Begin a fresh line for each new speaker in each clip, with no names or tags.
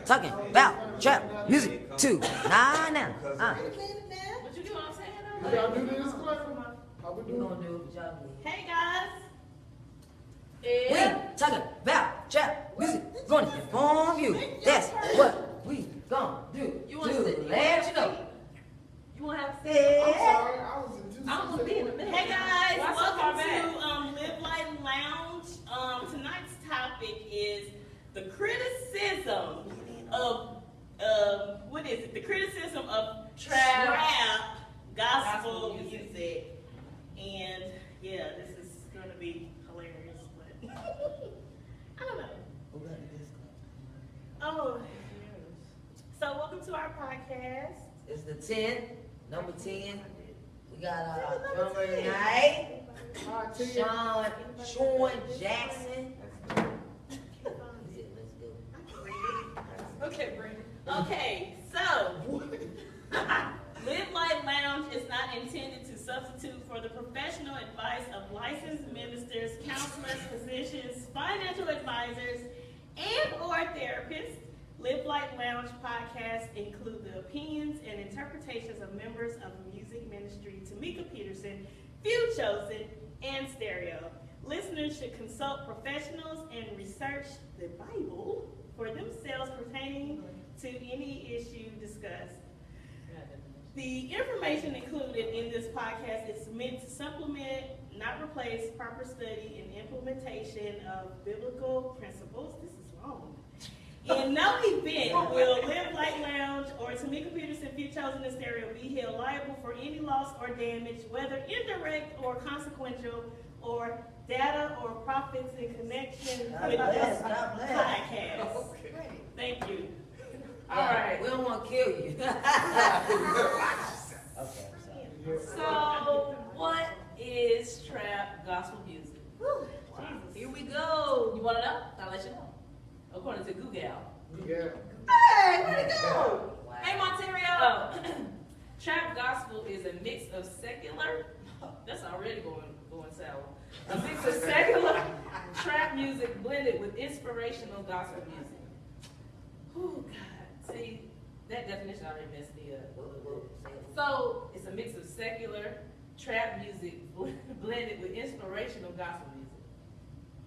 talking about trap music too. Nah, nah.
But you do what I'm saying?
Y'all do this class? How we doing?
Hey guys.
We talking about trap music. Gonna inform you. That's what we gonna do.
You want to
let you know.
You want to have
I'm
sex?
sorry, I was in two
I'm gonna be in a minute.
Hey guys,
Why so far
welcome
back?
to Live Light Lounge. Tonight's topic is the criticism of what is it? The criticism of trap gospel music. And yeah, this is gonna be hilarious, but I don't know. Oh, so welcome to our podcast.
It's the 10, number 10. We got our drummer tonight, Sean Jackson.
Okay, Brandon. Okay, so Live Light Lounge is not intended to substitute for the professional advice of licensed ministers, counselors, physicians, financial advisors, and/or therapists. Live Light Lounge podcasts include the opinions and interpretations of members of the music ministry Timika, Peterson, Few Chosen, and Stereo. Listeners should consult professionals and research the Bible for themselves pertaining to any issue discussed. The information included in this podcast is meant to supplement, not replace, proper study and implementation of biblical principles. This is long. In no event will Live Light Lounge or Timika Peterson, Few Chosen, and Stereo be held liable for any loss or damage, whether indirect or consequential, or data or profits in connection with this podcast. Thank you.
All right. We don't want to kill you. Okay.
So, what is trap gospel music?
Wow.
Here we go. You want to know? I'll let you know. According to Google.
Yeah.
Hey, where'd it go? Hey, Monterio. Trap gospel is a mix of secular. That's already going sour. A mix of secular trap music blended with inspirational gospel music. Oh God. See, that definition already messed me up. So it's a mix of secular trap music blended with inspirational gospel music.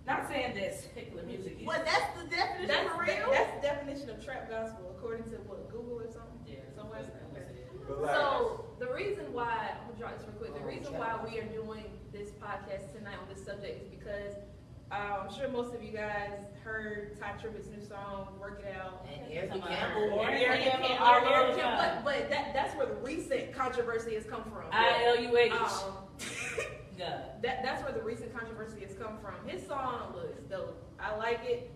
Not saying that secular music is.
What, that's the definition for real?
That's the definition of trap gospel, according to what, Google or something?
Yeah.
Somewhere. Okay.
Relax.
So the reason why, I'm gonna draw this real quick, the reason why we are doing this podcast tonight on this subject is because I'm sure most of you guys heard Ty Tribbett's new song, Work It Out.
And Eric Campbell.
But that's where the recent controversy has come from.
ILUH. God.
That's where the recent controversy has come from. His song looks dope. I like it.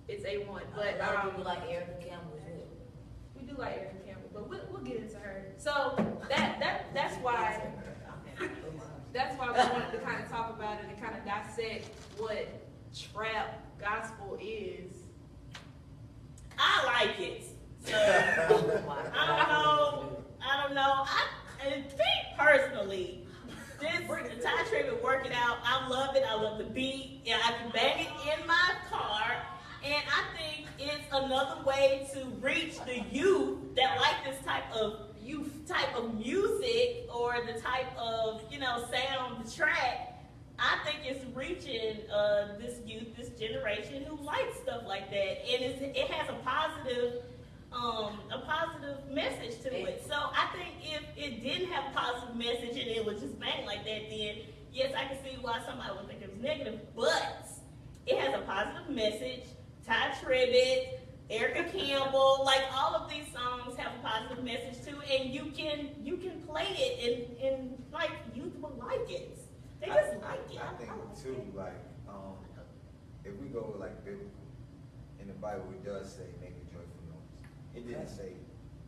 It's A1. But
a lot of people like Eric Campbell as well.
we do like Erica Campbell, but we'll get into her. So that's why we wanted to kind of talk about it and kind of dissect what trap gospel is.
I like it. So, I don't know. I think personally, this Ty Tribbett Work It Out, I love it. I love the beat. Yeah, I can bang it in my car. And I think it's another way to reach the youth that like this type of music or the type of, sound, the track. I think it's reaching this youth, this generation who likes stuff like that. And it has a positive message to it. So I think if it didn't have a positive message and it was just bang like that, then yes, I can see why somebody would think it was negative. But it has a positive message. Ty Tribbett, Erica Campbell, like all of these songs have a positive message too, and you can play it and like youth will like it. They just like it.
I think too, like if we go like biblical, in the Bible it does say make a joyful noise. It didn't say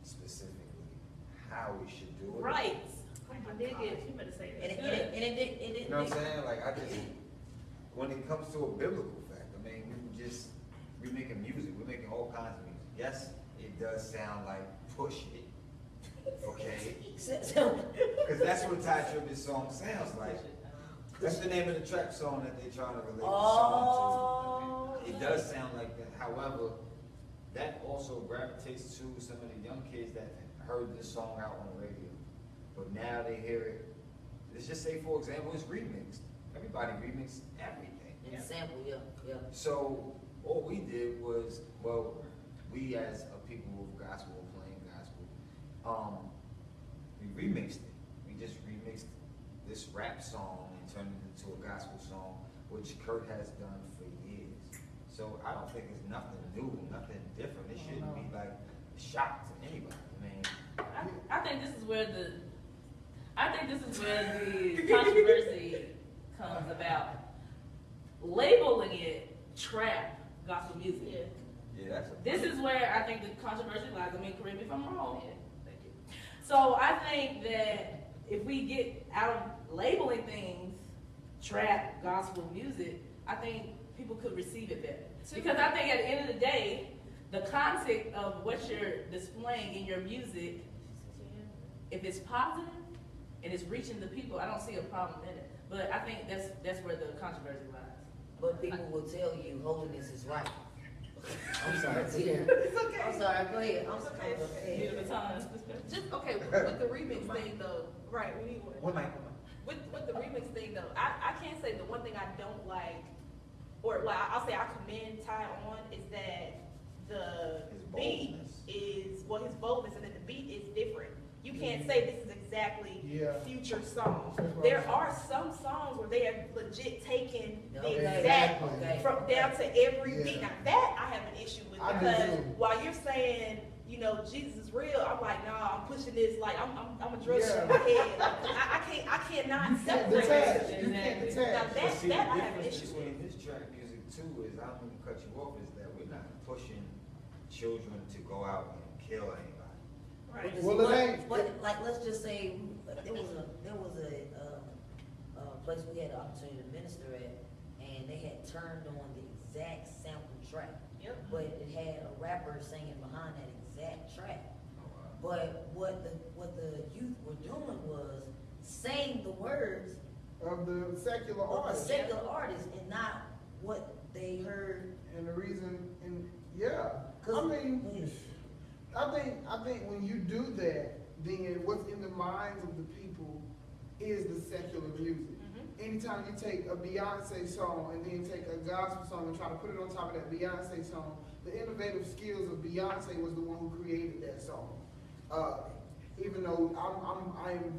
specifically how we should do it.
Right.
I dig it.
You better say
And
that.
it didn't.
You know what I'm saying? Like when it comes to a biblical fact, I mean, we're making music, we're making all kinds of music. Yes, it does sound like push it, okay? Because that's what Ty Tribbett's song sounds like. That's the name of the trap song that they're trying to relate the song to. It does sound like that. However, that also gravitates to some of the young kids that heard this song out on the radio, but now they hear it. Let's just say, for example, it's remixed. Everybody remixed everything.
And sample, yeah.
So all we did was, well, we as a people of gospel, playing gospel, we remixed it. We just remixed this rap song and turned it into a gospel song, which Kurt has done for years. So I don't think it's nothing new, nothing different. It shouldn't be like a shock to anybody. I mean,
I think this is where the controversy comes about. Labeling it trap gospel music.
yeah, that's a
This is where I think the controversy lies. I mean, correct me if I'm wrong.
Thank you.
So I think that if we get out of labeling things trap gospel music, I think people could receive it better. Because I think at the end of the day, the concept of what you're displaying in your music, if it's positive and it's reaching the people, I don't see a problem in it. But I think that's where the controversy lies.
But people will tell you holiness is right. I'm sorry, Tia.
It's okay.
I'm sorry, go ahead. I'm sorry.
Need
Go
a
ahead.
baton.
Just okay with the remix thing though. Right, we need one.
one mic.
With the remix thing though, I can't say the one thing I don't like, or well, I'll say I commend Ty on is that the
His
beat
boldness.
is his boldness, and then the beat is different. You can't say this is exactly
Yeah.
future song.
That's what
There
I'm
are some songs where they have legit taken the
Okay,
exact
okay.
from down to every beat.
Yeah.
Now that I have an issue with
I do
because
too.
while you're saying, you know, Jesus is real, I'm like, nah, I'm pushing this like I'm a drug
Yeah.
in my head. Like, I cannot
You can't
separate
detach.
this.
You can't
Now
detach.
But
that
see,
that I
the
have an
difference
issue with.
between this track music too is, I don't mean to cut you off, is that we're not pushing children to go out and kill anybody.
Right.
But
Well, it ain't-
but like, let's just say there was a place we had the opportunity to minister at, and they had turned on the exact sample track,
Yep.
but it had a rapper singing behind that exact track. But what the youth were doing was saying the words
Of the secular
of the
artist.
secular artist and not what they heard.
And the reason, and yeah, I
'Cause-
mean, I think when you do that, then what's in the minds of the people is the secular music. Anytime you take a Beyonce song and then take a gospel song and try to put it on top of that Beyonce song, the innovative skills of Beyonce was the one who created that song. Even though I am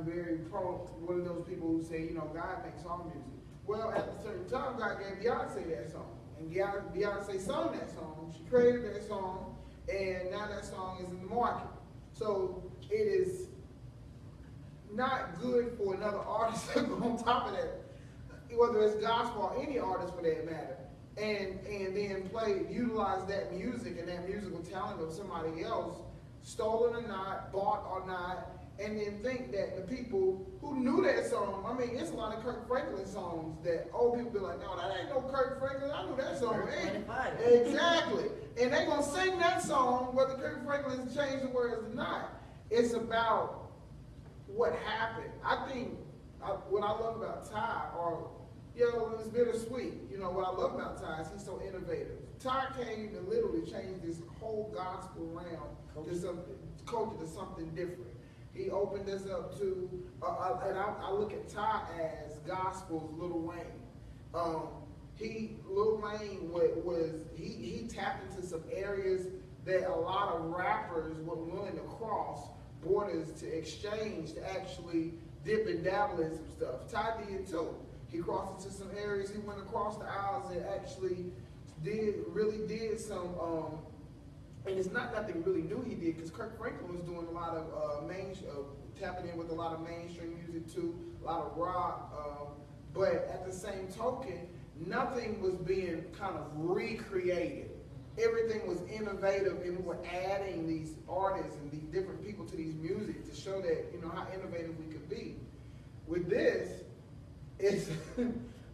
very pro one of those people who say, you know, God makes all music. Well, at a certain time, God gave Beyonce that song, and Beyonce sung that song. She created that song, and now that song is in the market. So it is not good for another artist to go on top of that, whether it's gospel or any artist for that matter, and then utilize that music and that musical talent of somebody else, stolen or not, bought or not, and then think that the people who knew that song, I mean, it's a lot of Kirk Franklin songs that old people be like, no, that ain't no Kirk Franklin, I knew that song.
Kirk
Hey,
25.
exactly. And they gonna sing that song whether Kirk Franklin changed the words or not. It's about what happened. I think what I love about Ty, or it's bittersweet. You know what I love about Ty is he's so innovative. Ty came and literally changed this whole gospel realm to something, culture to something different. He opened us up to, and I look at Ty as gospel's Lil Wayne. Lil Wayne he tapped into some areas that a lot of rappers were willing to cross borders to exchange, to actually dip and dabble in some stuff. Ty did too. He crossed into some areas, he went across the aisles and actually really did some, and it's not nothing really new he did, because Kirk Franklin was doing a lot of tapping in with a lot of mainstream music too, a lot of rock, but at the same token, nothing was being kind of recreated. Everything was innovative, and we were adding these artists and these different people to these music to show that, you know, how innovative we could be. With this, it's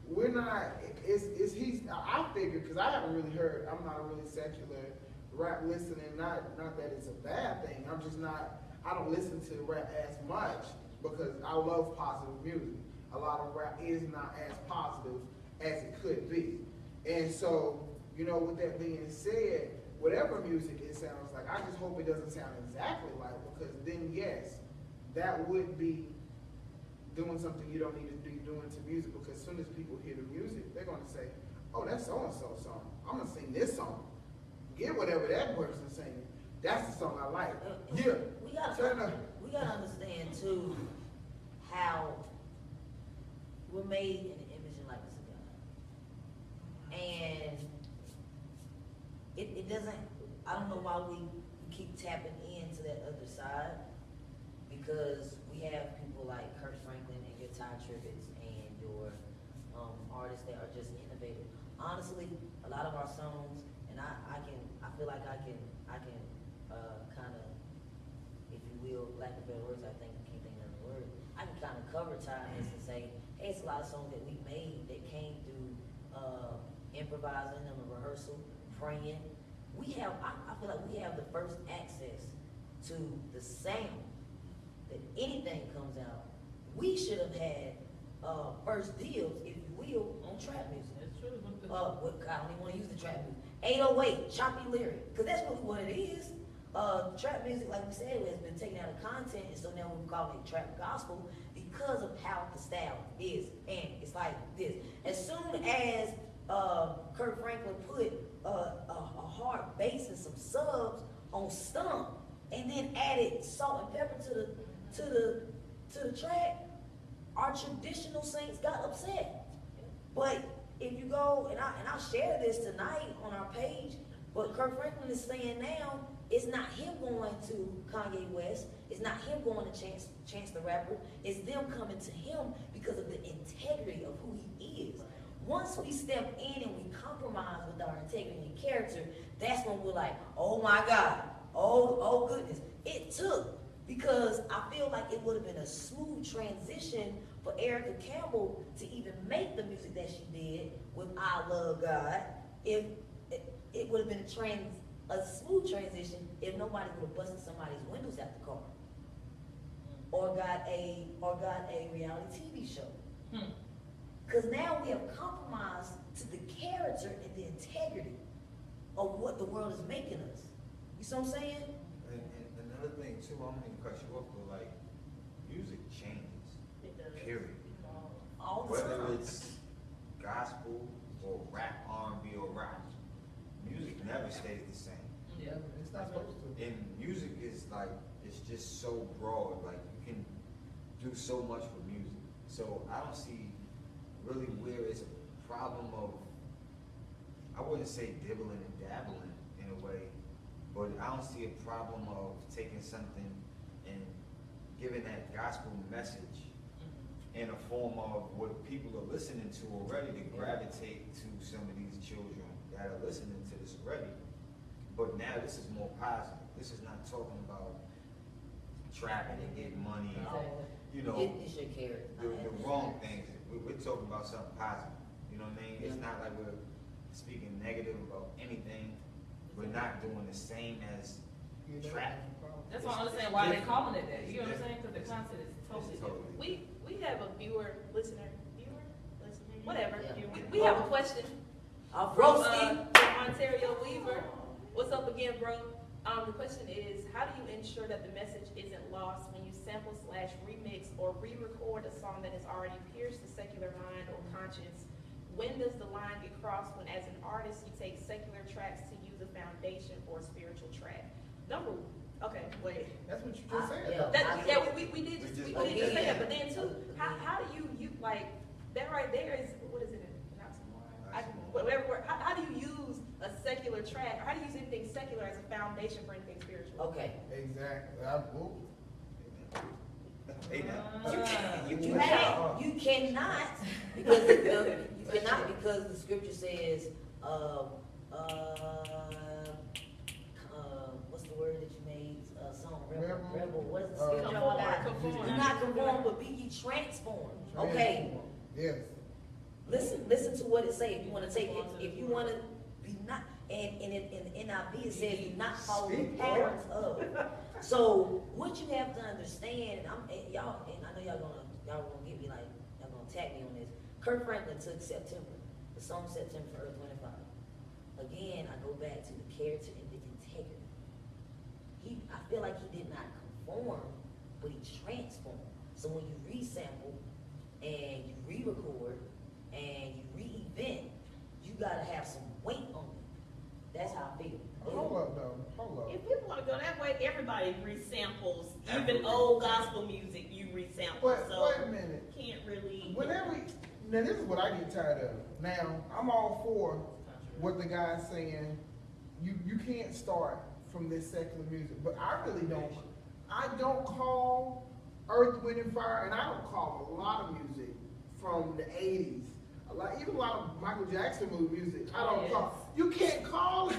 we're not. I figured, because I haven't really heard. I'm not a really secular rap listening. Not that it's a bad thing. I'm just not. I don't listen to rap as much because I love positive music. A lot of rap is not as positive as it could be, and so You know, with that being said, whatever music it sounds like, I just hope it doesn't sound exactly like, because then yes, that would be doing something you don't need to be doing to music, because as soon as people hear the music, they're gonna say, oh, that's so-and-so song. I'm gonna sing this song. Get whatever that person's singing. That's the song I like. Yeah.
We gotta understand too how we're made in the image and likeness of God. And it doesn't, I don't know why we keep tapping into that other side, because we have people like Kirk Franklin and your Ty Tribbett's and your artists that are just innovative. Honestly, a lot of our songs, and I feel like I can kind of, if you will, lack of better words, I think I can't think of the word. I can kind of cover Ty and say, hey, it's a lot of songs that we made that came through improvising in a rehearsal, praying. We have, I feel like we have the first access to the sound that anything comes out. We should have had first deals, if you will, on trap music.
That's true.
I don't even want to use the trap music. 808, choppy lyric, because that's really what it is. Trap music, like we said, has been taken out of content, and so now we call it trap gospel because of how the style is. And it's like this. As soon as Kirk Franklin put a hard bass and some subs on Stump, and then added salt and pepper to the track, our traditional saints got upset. But if you go, and I'll share this tonight on our page, but Kirk Franklin is saying now, it's not him going to Kanye West, it's not him going to Chance the Rapper, it's them coming to him because of the integrity of who he is. Once we step in and we compromise with our integrity and character, that's when we're like, oh my God, oh goodness. It took, because I feel like it would have been a smooth transition for Erica Campbell to even make the music that she did with I Love God. If it would have been a smooth transition if nobody would have busted somebody's windows out the car, or got a reality TV show. Because now we have compromised to the character and the integrity of what the world is making us. You see what I'm saying?
And another thing too, I don't mean to cut you off, but like, music changes. Period.
All the
Whether
time.
it's gospel or rap, R&B or rock, music never stays the same.
Yeah.
It's not supposed to.
And music is like, it's just so broad, like you can do so much with music. So I don't see really where it's a problem of, I wouldn't say dibbling and dabbling in a way, but I don't see a problem of taking something and giving that gospel message in a form of what people are listening to already, to gravitate to some of these children that are listening to this already. But now this is more positive. This is not talking about trapping and getting money, you know,
It's your character.
the wrong things. We're talking about something positive. You know what I mean? It's not like we're speaking negative about anything. We're not doing the same as trap.
That's why I understand why they're calling it that. You know what I'm saying? Because the content is totally different.
We have a listener, whatever.
Yeah.
We have a question
Broski.
from Ontario Weaver. What's up again, bro? The question is, how do you ensure that the message isn't lost when you sample/remix or re-record a song that has already pierced the secular mind or conscience? When does the line get crossed when, as an artist, you take secular tracks to use a foundation for a spiritual track? Okay, wait.
That's what you just said.
We did just say that, but then too, how do you like that right there is, what is it? Not whatever word. How do you use a secular track? How do you use anything secular as a foundation for anything spiritual?
Okay.
Exactly.
Hey now.
You cannot because the scripture says, what's the word that you made? Song rebel. What is the scripture?
Conform.
Do not conform, but be ye transformed. Okay.
Yes.
Listen to what it says. If you want to take it, if you want to be not, and in the NIV it says, do not follow the patterns of. So what you have to understand, y'all, and I know y'all gonna get me like, y'all gonna attack me on this. Kirk Franklin took September, the song September for Earth, Wind and Fire. again, I go back to the character and the integrity. I feel like he did not conform, but he transformed. So when you resample and you re-record and you re-event, you gotta have some weight on it. That's how I feel.
Hold up, though. Hold up.
If you want to go that way, everybody resamples. Even old gospel music, you resample.
But
So
wait a minute.
can't really.
Now this is what I get tired of. Now, I'm all for what the guy's saying. You can't start from this secular music, but I really don't. I don't call Earth, Wind, and Fire, and I don't call a lot of music from the 80s. Even a lot of Michael Jackson music. I don't call. You can't call it.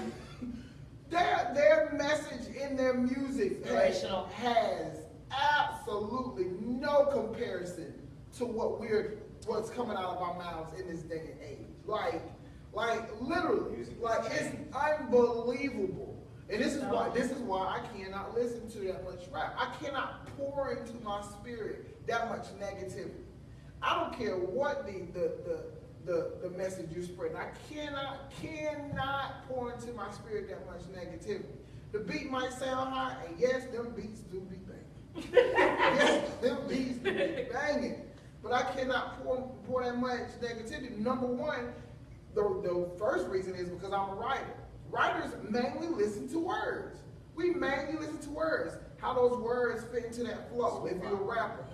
Their message in their music has absolutely no comparison to what's coming out of our mouths in this day and age. Like literally, it's unbelievable. And this is why I cannot listen to that much rap. I cannot pour into my spirit that much negativity. I don't care what the message you spread. I cannot pour into my spirit that much negativity. The beat might sound hot, and yes, them beats do be banging. Yes, them beats do be banging. But I cannot pour that much negativity. Number one, the first reason is because I'm a writer. Writers mainly listen to words. We mainly listen to words. How those words fit into that flow. If you're a rapper,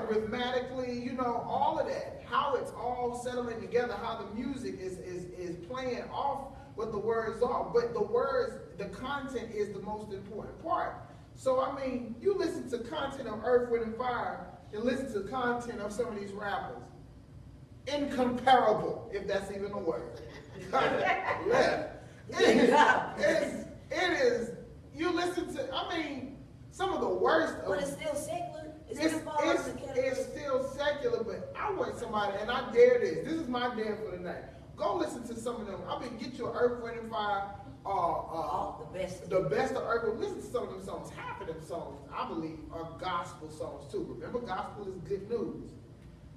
rhythmatically, all of that. How it's all settling together. How the music is playing off what the words are. But the content is the most important part. So I mean, you listen to content of Earth, Wind, and Fire, and listen to content of some of these rappers. Incomparable, if that's even a word. It is. You listen to. I mean, some of the worst.
But it's still secular.
It's still secular, but I want somebody, and I dare this. This is my dare for the night. Go listen to some of them. I mean, get your Earth, Wind, and Fire. The best of Earth. Listen to some of them songs. Half of them songs, I believe, are gospel songs too. Remember, gospel is good news.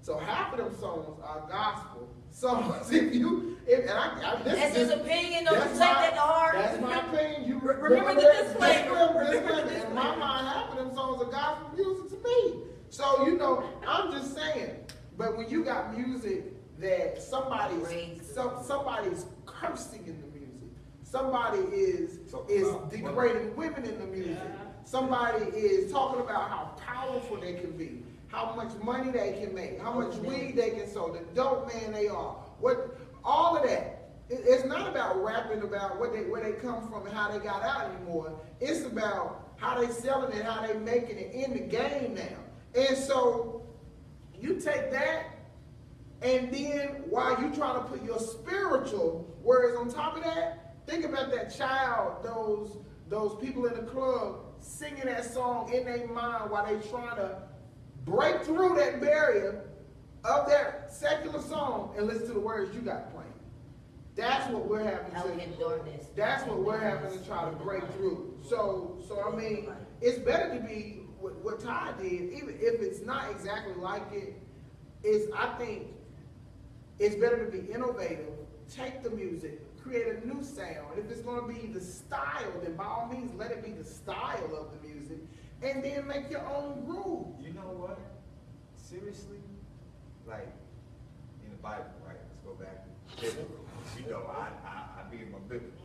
So half of them songs are gospel songs.
That's his opinion. Don't take that to heart.
That's my opinion. You
remember the disclaimer.
In my mind, half of them songs are gospel music to me. So I'm just saying. But when you got music that somebody's cursing in the music, somebody is degrading women in the music, somebody is talking about how powerful they can be, how much money they can make, how much weed they can sell, the dope man they are, all of that. It's not about rapping about where they come from and how they got out anymore. It's about how they selling it, how they making it in the game now. And so you take that, and then while you trying to put your spiritual words on top of that, think about that child, those people in the club singing that song in their mind while they trying to break through that barrier of that secular song and listen to the words you got playing. That's what we're having to. That's what we're having to try to break through. So I mean, it's better to be what Ty did, even if it's not exactly like it. I think it's better to be innovative. Take the music, create a new sound. If it's going to be the style, then by all means, let it be the style of the music, and then make your own groove.
You know what? Seriously, like in the Bible, right? Let's go back to biblical. I be in my biblical.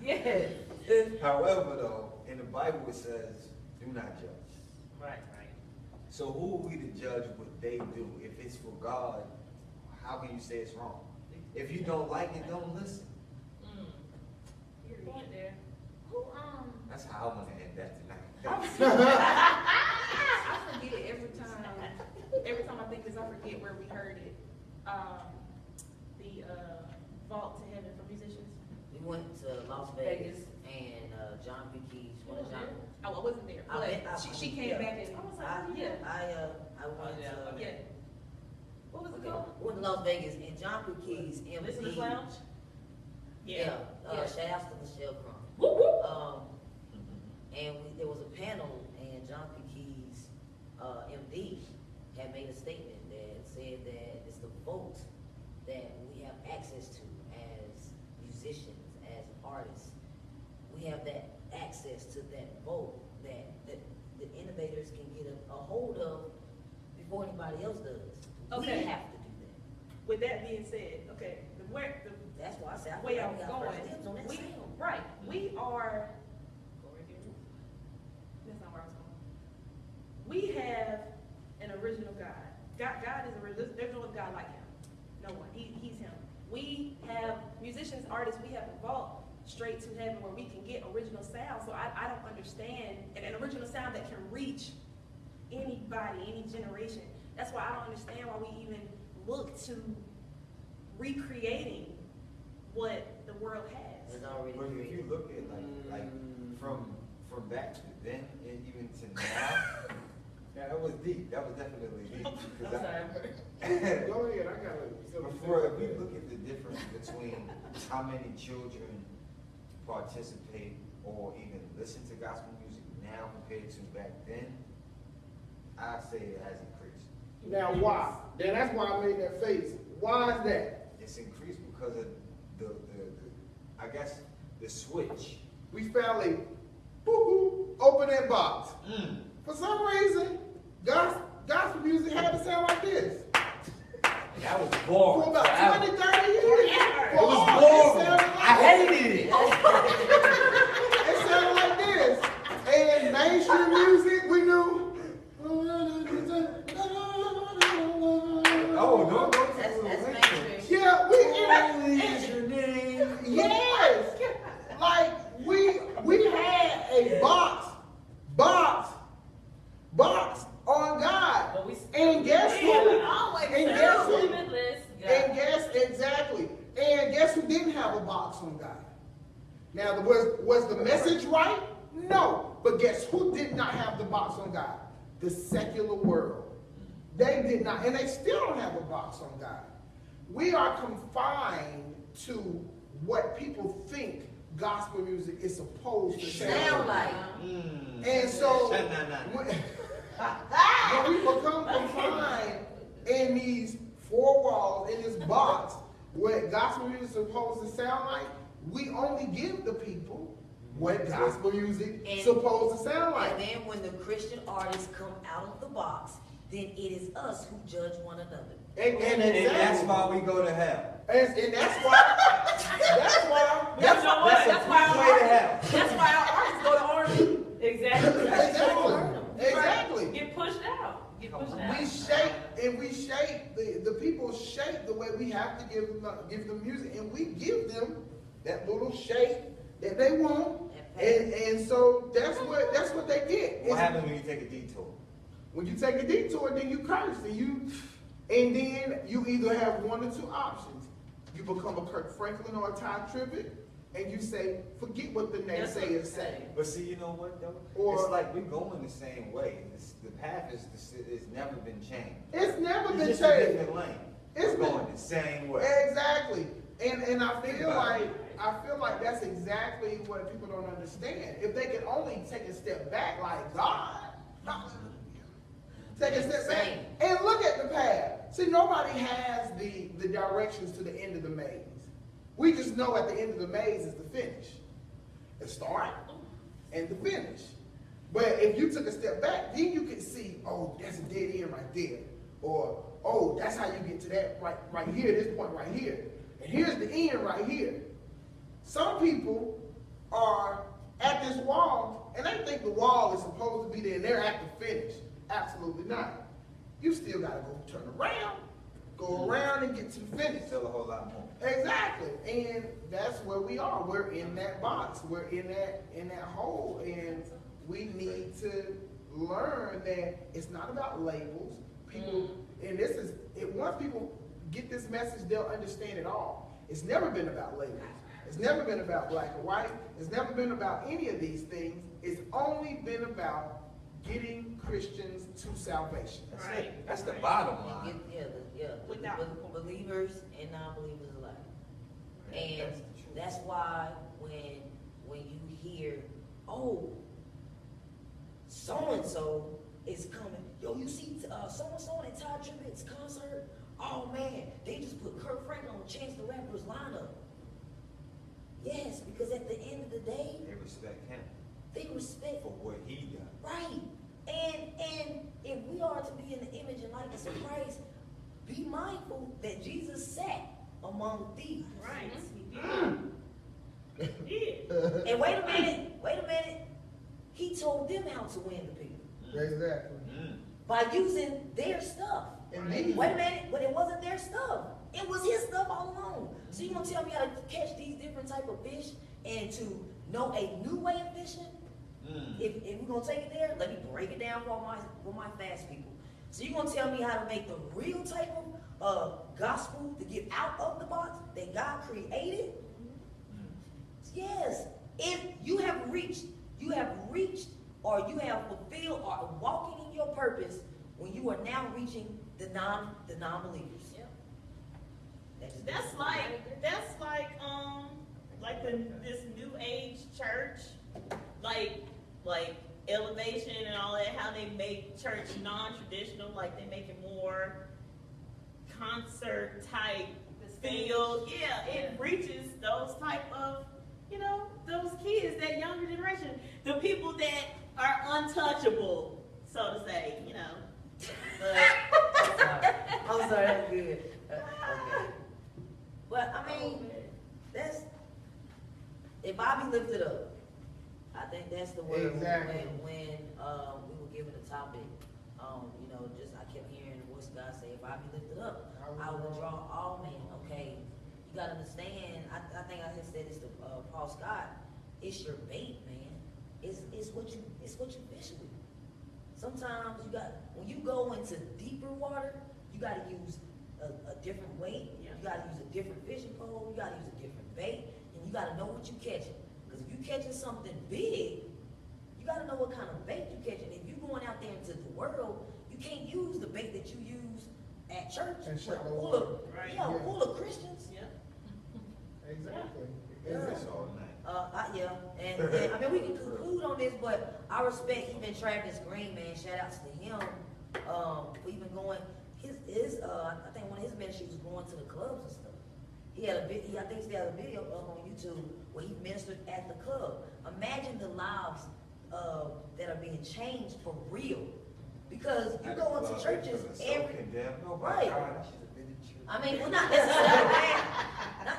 Yes.
However, though, in the Bible it says, "Do not judge."
Right.
So who are we to judge what they do? If it's for God, how can you say it's wrong? If you don't like it, don't listen.
Point there.
That's how I'm gonna end that tonight.
I forget it every time. Every time I think this, I forget where we heard it. The Vault to Heaven for musicians.
We went to Las Vegas and John B. Keys.
I wasn't there, but she came back and
I went to.
Yeah. What was it
Okay.
called?
We went to Las Vegas and John P. Keys
Listeners
MD.
Lounge?
Yeah. Shout out to Michelle Crum.
Woo woo.
And there was a panel, and John P. Keys, MD, had made a statement that said that it's the vote that we have access to as musicians, as artists. We have that access to that vote that the innovators can get a hold of before anybody else does.
Okay.
We have to do that.
With that being said, okay,
That's why I said I
way
feel
I
like
was
we got
going,
first dibs on that
we,
sound.
right, we are, that's not where I was going. We have an original God. God is there's no other God like him. No one, he's him. We have musicians, artists, we have evolved straight to heaven where we can get original sound. So I don't understand, an original sound that can reach anybody, any generation. That's why I don't understand why we even look to recreating what the world has.
It's already
But if
created.
you look at like from back to then and even to now, yeah, that was deep. That was definitely deep.
I'm
'Cause
sorry.
Go ahead, I got it.
Before, if we look at the difference between how many children participate or even listen to gospel music now compared to back then, I'd say it has increased.
Now why? Then that's why I made that face. Why is that?
It's increased because of the I guess, the switch.
We found a boo-hoo, open that box.
Mm.
For some reason, gospel music had to sound like this.
That was boring.
For about 20, 30 years.
It
For
was
all,
boring.
it sounded like
I hated it.
It sounded like this. And mainstream music, we knew.
Oh, no.
That's mainstream.
Yeah,
Holy is your name.
yes. Like we had a box on God.
But we
And guess who?
always
And guess who?
limitless.
And guess exactly. And guess who didn't have a box on God? Now, was the message right? No. But guess who did not have the box on God? The secular world. They did not, and they still don't have a box on God. We are confined to what people think gospel music is supposed to
Sound like.
And so,
Nah.
when we become confined in these four walls, in this box, what gospel music is supposed to sound like, we only give the people what gospel music is supposed to sound like.
And then when the Christian artists come out of the box, then it is us who judge one another.
And
That's why we go to hell.
And that's why,
That's why
That's way to hell.
That's why our artists go to R&B. Exactly.
exactly.
Get pushed out. Get pushed out.
We shape the people shape the way we have to give them music, and we give them that little shape that they want, and so that's what they get.
What happens when you take a detour?
When you take a detour, then you curse, and then you either have one or two options. You become a Kirk Franklin or a Ty Tribbett, and you say, forget what the naysayers say.
But see, you know what though?
Or-
it's like we're going the same way. The path is never been changed.
It's never been
It's just a
changed.
different lane.
It's
We're going the same way.
Exactly. And I feel like that's exactly what people don't understand. If they can only take a step back like God, take a step back and look at the path. See, nobody has the directions to the end of the maze. We just know at the end of the maze is the finish. The start and the finish. But if you took a step back, then you could see, oh, that's a dead end right there. Or, oh, that's how you get to that right here, this point right here. And here's the end right here. Some people are at this wall, and they think the wall is supposed to be there, and they're at the finish. Absolutely not. You still got to go turn around, go around and get to the finish.
Still a whole lot more.
Exactly, and that's where we are. We're in that box. We're in that hole, and we need to learn that it's not about labels. People, and this is once people get this message, they'll understand it all. It's never been about labels. It's never been about black or white. It's never been about any of these things. It's only been about getting Christians to salvation.
That's
Right.
it. That's the bottom line.
With believers and non-believers alike. And
That's the truth.
that's why when you hear, oh, so-and-so is coming. Yo, you see so-and-so at Todd Tribbett's concert? Oh man, they just put Kurt Franklin on Chance the Rapper's lineup. Yes, because at the end of the day,
They respect him
they respect
for what he done.
right. And if we are to be in the image and likeness of Christ, be mindful that Jesus sat among thieves.
Right, he did. He did.
And wait a minute, he told them how to win the people
Exactly.
by using their stuff.
Indeed.
Wait a minute, but it wasn't their stuff. It was his stuff all along. So you gonna tell me how to catch these different type of fish and to know a new way of fishing? If we're gonna take it there, let me break it down for my fast people. So you're gonna tell me how to make the real type of gospel to get out of the box that God created? Yes. If you have reached, or you have fulfilled or are walking in your purpose when you are now reaching the non-believers.
Yep.
That's like this new age church, like Elevation and all that, how they make church non-traditional, like they make it more concert type feel. Yeah, it reaches those type of, those kids, that younger generation, the people that are untouchable, so to say,
I'm sorry, that's good. Okay. But I mean, that's, if I be lifted up, I think that's the word.
Exactly.
When we were given the topic, just I kept hearing the voice of God say, if I be lifted up, I will draw all men. Okay, you gotta understand. I think I had said this to Paul Scott. It's your bait, man. It's what you fish with. Sometimes when you go into deeper water, you gotta use a different weight. You gotta use a different fishing pole. You gotta use a different bait, and you gotta know what you're catching. Because if you're catching something big, you gotta know what kind of bait you're catching. If you're going out there into the world, you can't use the bait that you use at church.
And shallow
full
water.
of,
Right.
full of Christians.
Exactly.
That's all night.
And I mean, we can conclude on this, but I respect even Travis Green, man. Shout outs to him for even going. I think one of his ministries was going to the clubs and stuff. He had a video. I think he had a video up on YouTube where he ministered at the club. Imagine the lives that are being changed for real, because you go into churches every right. I mean, well, not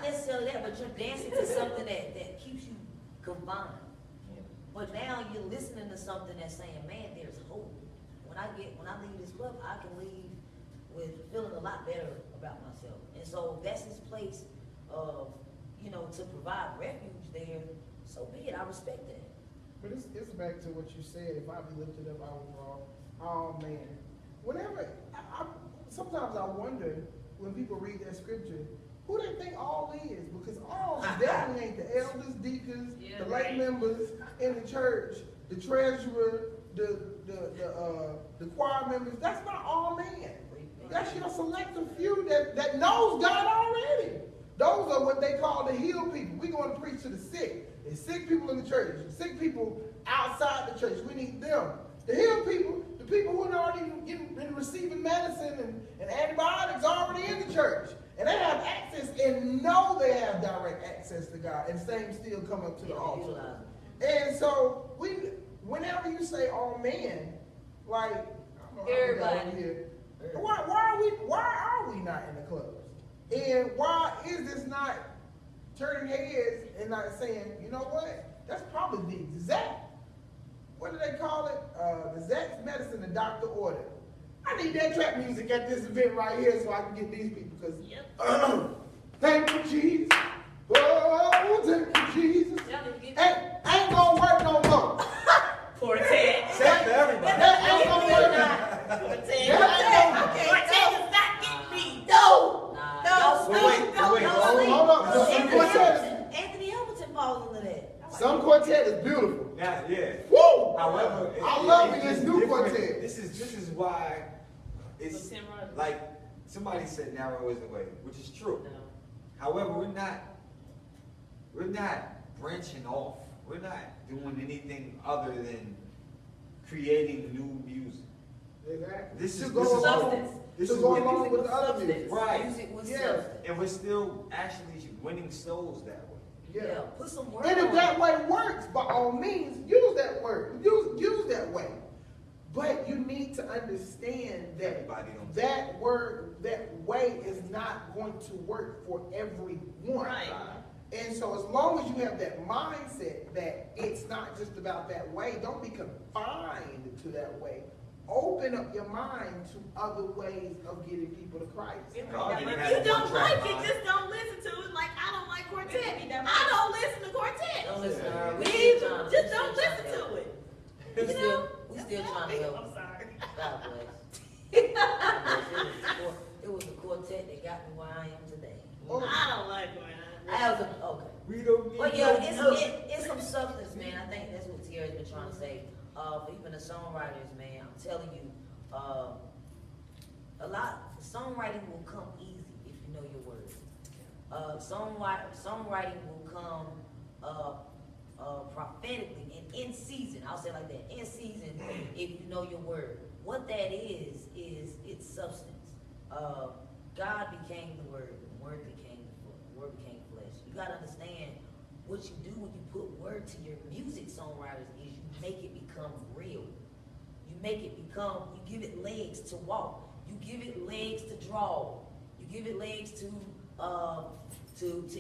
necessarily that, but you're dancing to something that keeps you confined. But now you're listening to something that's saying, man, there's hope. When I leave this club, I can leave with feeling a lot better about myself. And so that's his place of, to provide refuge there. So be it. I respect that.
But it's back to what you said. If I be lifted up, I will draw. Oh man. Whenever sometimes I wonder when people read that scripture, who they think all is, because all definitely ain't the elders, deacons, the lay members in the church, the treasurer, the choir members. That's not all men. That's your selective few that knows God already. Those are what they call the healed people. We're going to preach to the sick. There's sick people in the church, sick people outside the church. We need them. The healed people, the people who are already been receiving medicine and antibiotics already in the church. And they have access and know they have direct access to God, and same still come up to the altar. And so whenever you say all men, like, I don't know
everybody
here, why are we not in the clubs? And why is this not turning heads and not saying, you know what? That's probably the exact, what do they call it? The exact medicine the doctor ordered. I need that trap music at this event right here so I can get these people, because thank you, Jesus. Oh, thank you, Jesus. Ain't gonna work no more.
Quartet.
Except for everybody.
That ain't gonna work.
Quartet does not get me.
No.
Wait.
Hold up. Some quartet
Anthony Hamilton falls into that.
some quartet is beautiful.
Yeah.
Woo!
However,
I love
it's
this
just
new
different.
quartet.
This is why it's like somebody said narrow is the way, which is true. However, we're not branching off. We're not doing anything other than creating new music.
Exactly.
This is
To go along,
substance.
This
to
is
go
what
along
music
with
with
the other
substance.
music.
right,
Music with
Yeah.
substance.
and we're still actually winning souls that way.
Yeah, put some work
And if
on
that
it.
way works, by all means, use that word. Use that way. But you need to understand that
Everybody don't-
that word, that way is not going to work for everyone.
Right.
And so as long as you have that mindset that it's not just about that way, don't be confined to that way. Open up your mind to other ways of getting people to Christ.
God didn't
If
have
you
one
don't
track
like it,
mind.
just don't listen to it. Like I don't like quartet.
Maybe that
I don't listen to quartet.
Don't listen to her. We
Leave.
still trying-
Just
we
don't
still
listen
trying help.
to it.
We
You
still,
know?
we still trying to help.
I'm sorry.
God bless. It was the quartet that got me where I am today.
I don't like when
I was a, okay.
We don't need
But yeah,
no
it's some substance, man. I think that's what Tierra's been trying to say. For even the songwriters, man, I'm telling you, songwriting will come easy if you know your words. Songwriting will come prophetically and in season. I'll say it like that, in season, if you know your word. What that is it's substance. God became the word, the word became flesh. You gotta understand what you do when you put word to your music songwriters is you make it become real. You make it become, you give it legs to walk. You give it legs to draw. You give it legs to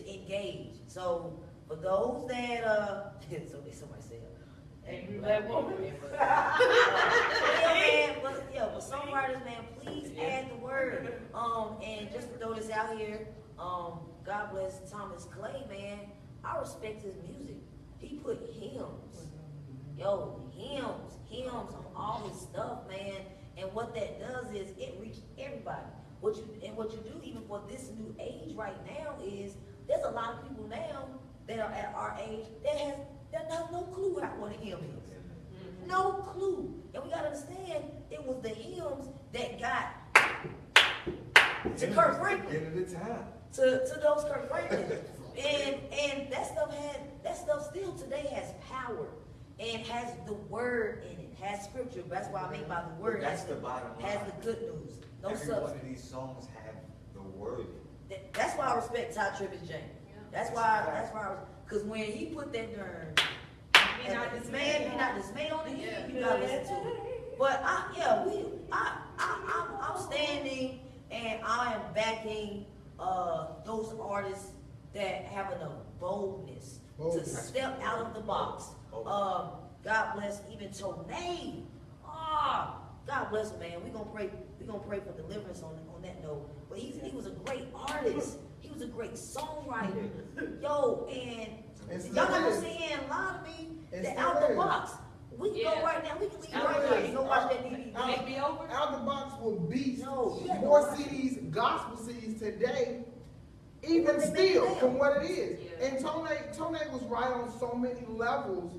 engage. So for those that somebody said
Angry black woman.
But songwriters, man, please add the word. And just to throw this out here, God bless Thomas Clay, man. I respect his music. He put hymns on all his stuff, man. And what that does is it reaches everybody. What you do even for this new age right now is there's a lot of people now that are at our age that have no clue what a hymn is. No clue. And we gotta understand it was the hymns that got to Kirk Franklin.
End of the time.
To those Kirk Franklin. And that stuff still today has power and has the word in it, has scripture. That's why I mean by the word.
That's the bottom line.
Has the good news. No
Every one
substance.
of these songs have the word in it.
That's why I respect Ty Tribbett James. That's why, because when he put that darn,
Be not
this
dismayed.
man be not dismayed on the heat,
Yeah.
you gotta listen to it. But I'm standing and I am backing those artists that have enough boldness to
Boldness.
step out of the box. God bless even Tone. God bless him, man. We're gonna pray for deliverance on that note. But he was a great artist. He was a great songwriter. Yo, and
It's
y'all not gonna
still
sit here and lie to me
It's
that
still
out the
is.
box. We can go
Yeah.
right now. We can leave
Out
right
the
now
box.
and go watch that DVD.
Make me over.
Out the box will beat
No, you have to
more
watch it.
CDs, gospel CDs today,
What
even
they make
still
now.
from what it is.
Yeah.
And Tone was right on so many levels.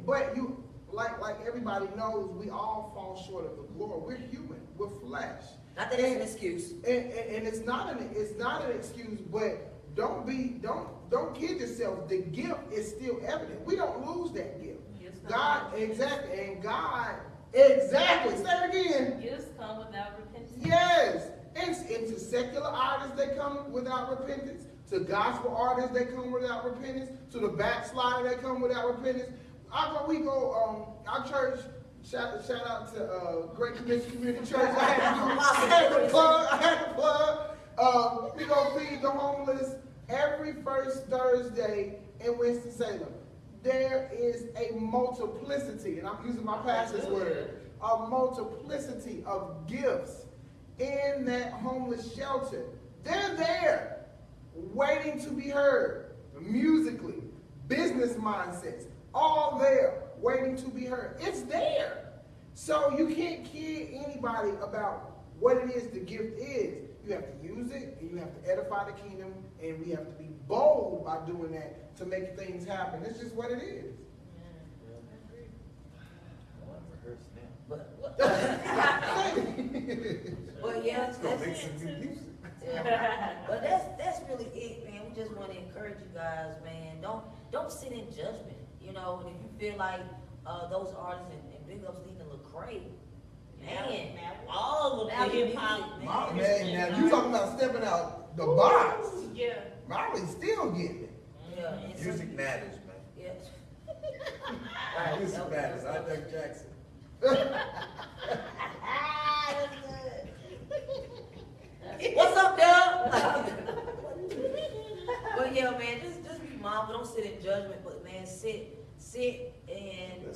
But you, like everybody knows, we all fall short of the glory. We're human. We're flesh.
Not that it's an excuse.
And it's not an excuse, but don't kid yourself. The gift is still evident. We don't lose that gift.
Gifts come
God,
without-
exactly, and God, exactly. Say it again.
Gifts come without repentance.
Yes. And to secular artists, they come without repentance. To gospel artists, they come without repentance. To the backslider, they come without repentance. Our church. Shout out to Great Commission Community Church. I had to plug. We gonna feed the homeless every first Thursday in Winston-Salem. There is a multiplicity, and I'm using my pastor's word, a multiplicity of gifts in that homeless shelter. They're there, waiting to be heard, musically, business mindsets, all there, waiting to be heard. It's there. So you can't kid anybody about what it is the gift is. You have to use it, and you have to edify the kingdom, and we have to be bold by doing that to make things happen. It's just what it is.
But yeah,
Let's go make
that's
some new music.
but that's really it, man. We just want to encourage you guys, man. Don't sit in judgment, you know. And if you feel like those artists and big ups Stephen Lecrae, Man,
All of
Now
the
you
hip hop.
music,
Man, now you talking about stepping out the box.
Yeah.
Molly's still getting it.
yeah, and some-
Music matters, man.
Yeah. Right,
Music
okay.
matters. I Doug Jackson.
What's up, Doug? But yeah, man, just be mindful. Don't sit in judgment, but man, sit and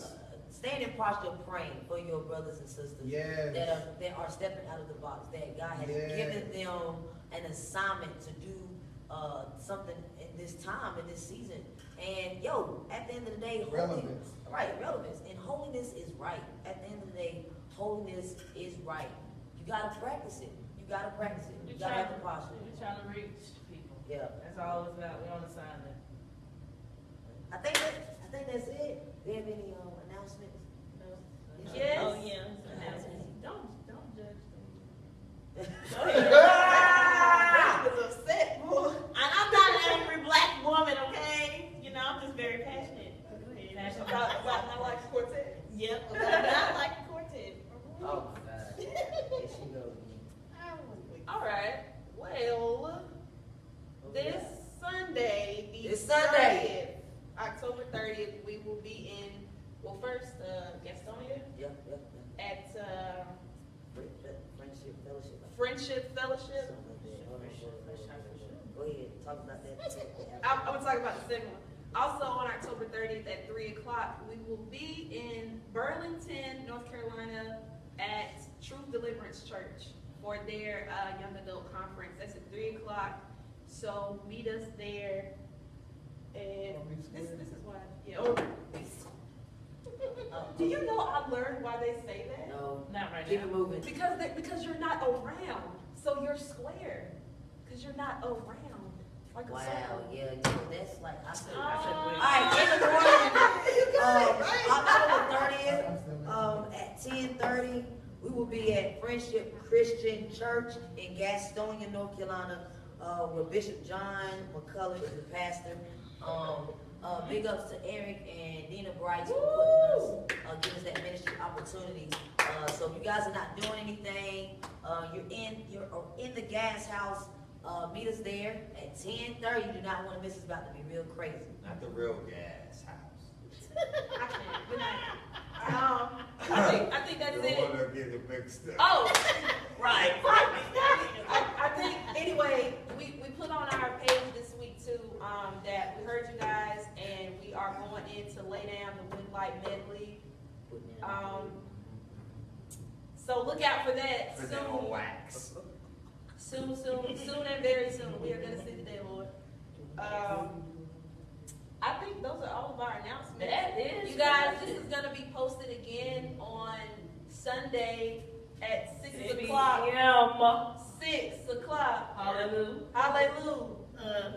stand in posture of praying for your brothers and sisters
Yes.
that are stepping out of the box. That God has
Yes.
given them an assignment to do something in this time, in this season. And yo, at the end of the day,
Relevance.
relevance. And holiness is right. At the end of the day, holiness is right. You gotta practice it. You gotta practice it. You gotta have the posture.
We're trying to reach people.
Yeah.
That's all it's about. We're on assignment.
I think that's it. Do you have any announcements? No?
Yes.
Oh, yeah.
Don't judge them.
That was upset, boy. And I'm not an angry black woman, okay? You know, I'm just very passionate. Go ahead.
Passionate.
About not like the quartet.
Yep, about not like the quartet.
Oh my God. Here she goes.
All right. Well, this Sunday, the
This Sunday.
30th, October 30th, we will be in, well, first, Gastonia
Yep.
at
Friendship fellowship.
Friendship Fellowship.
Go ahead, talk about that.
I'm gonna talk about the second one. Also on October 30th at 3 o'clock, we will be in Burlington, North Carolina at Truth Deliverance Church for their young adult conference. That's at 3 o'clock. So meet us there. And this is why. Yeah. Do you know I learned why they say that?
No,
Not right
keep
now.
it moving.
Because you're not around. So you're square. Because you're not around. Like a
Wow,
circle.
yeah, that's like, I said.
Oh.
Alright, in the morning, October 30th, at 10:30, we will be at Friendship Christian Church in Gastonia, North Carolina, where Bishop John McCullough is the pastor. Big ups to Eric and Dina Bright for giving us that ministry opportunity. So if you guys are not doing anything, you're in the gas house. Meet us there at 10:30. You do not want to miss. It's about to be real crazy.
Not the real gas house.
I can't. Good night. I think that's
You
it.
don't want to get the big stuff.
Oh, right. I think, anyway, we put on our page this week too, that we heard you guys and we are going in to lay down the Wind Light medley. So look out for that
Put that on
soon.
wax.
Soon and very soon. We are gonna see the day, Lord. I think those are all of our announcements.
That is.
You guys, this is gonna be posted again on Sunday at 6 o'clock.
Yeah.
6 o'clock.
Hallelujah.
Hallelujah.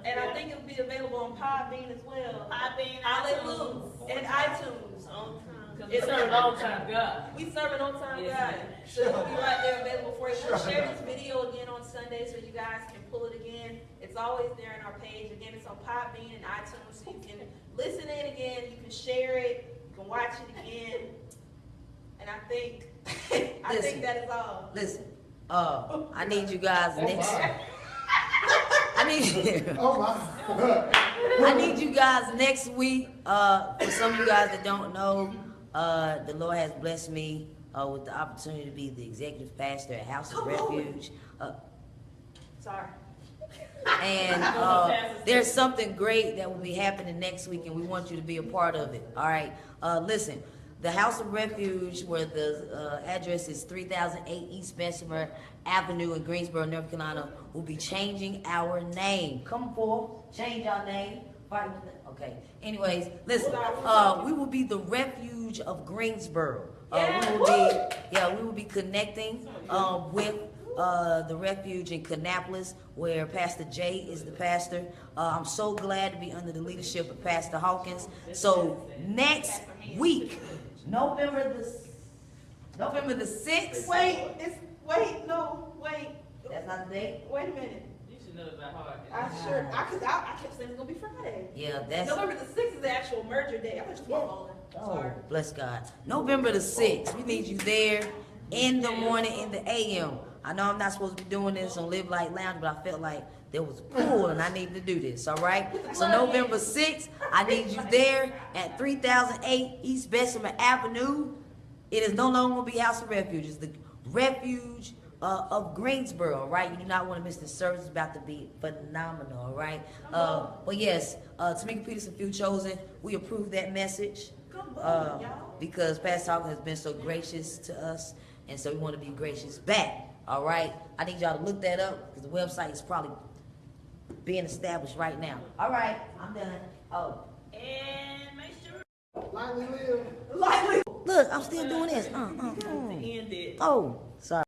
And I think it'll be available on Podbean as well.
Podbean,
Hallelujah.
iTunes.
And iTunes.
On time.
Because we serve an all-time God.
We serve an on-time
Yes,
God.
ma'am.
So it'll be right there available for you. We'll share this video again on Sunday so you guys can pull it again. It's always there in our page. Again, it's on Podbean and iTunes, so you can listen in again, you can share it, you can watch it again. And I think that is all.
Listen, I need you guys next. I need
Oh my.
I need you guys next week. For some of you guys that don't know, the Lord has blessed me with the opportunity to be the executive pastor at House of Refuge.
Sorry.
And there's something great that will be happening next week, and we want you to be a part of it. All right. Listen, the House of Refuge, where the address is 3008 East Bessemer Avenue in Greensboro, North Carolina, will be changing our name. Come forth, change our name. Okay. Anyways, listen. We will be the Refuge of Greensboro. We will be connecting with the Refuge in Kannapolis, where Pastor Jay is the pastor. I'm so glad to be under the leadership of Pastor Hawkins. So next week, November the 6th.
Wait.
That's not the date?
Wait a minute.
You should know that hard.
I kept saying it's gonna be Friday.
Yeah, that's.
November the 6th is the actual merger day. I thought you were
Oh, bless God. November the 6th. We need you there. in the morning, in the AM. I know I'm not supposed to be doing this on Live Light Lounge, but I felt like there was a pool and I needed to do this, all right? So November 6th, I need you there at 3008 East Bessemer Avenue. It is no longer going to be House of Refuge. It's the Refuge of Greensboro, right? You do not want to miss this service. It's about to be phenomenal, all right? But yes, Timika Peterson, feel chosen. We approve that message because Pastor Hawkins has been so gracious to us, and so we want to be gracious back, all right? I need y'all to look that up because the website is probably being established right now. All right, I'm done. Oh.
And make sure
Lightly live.
Look, I'm still doing this.
to end it.
Oh, sorry.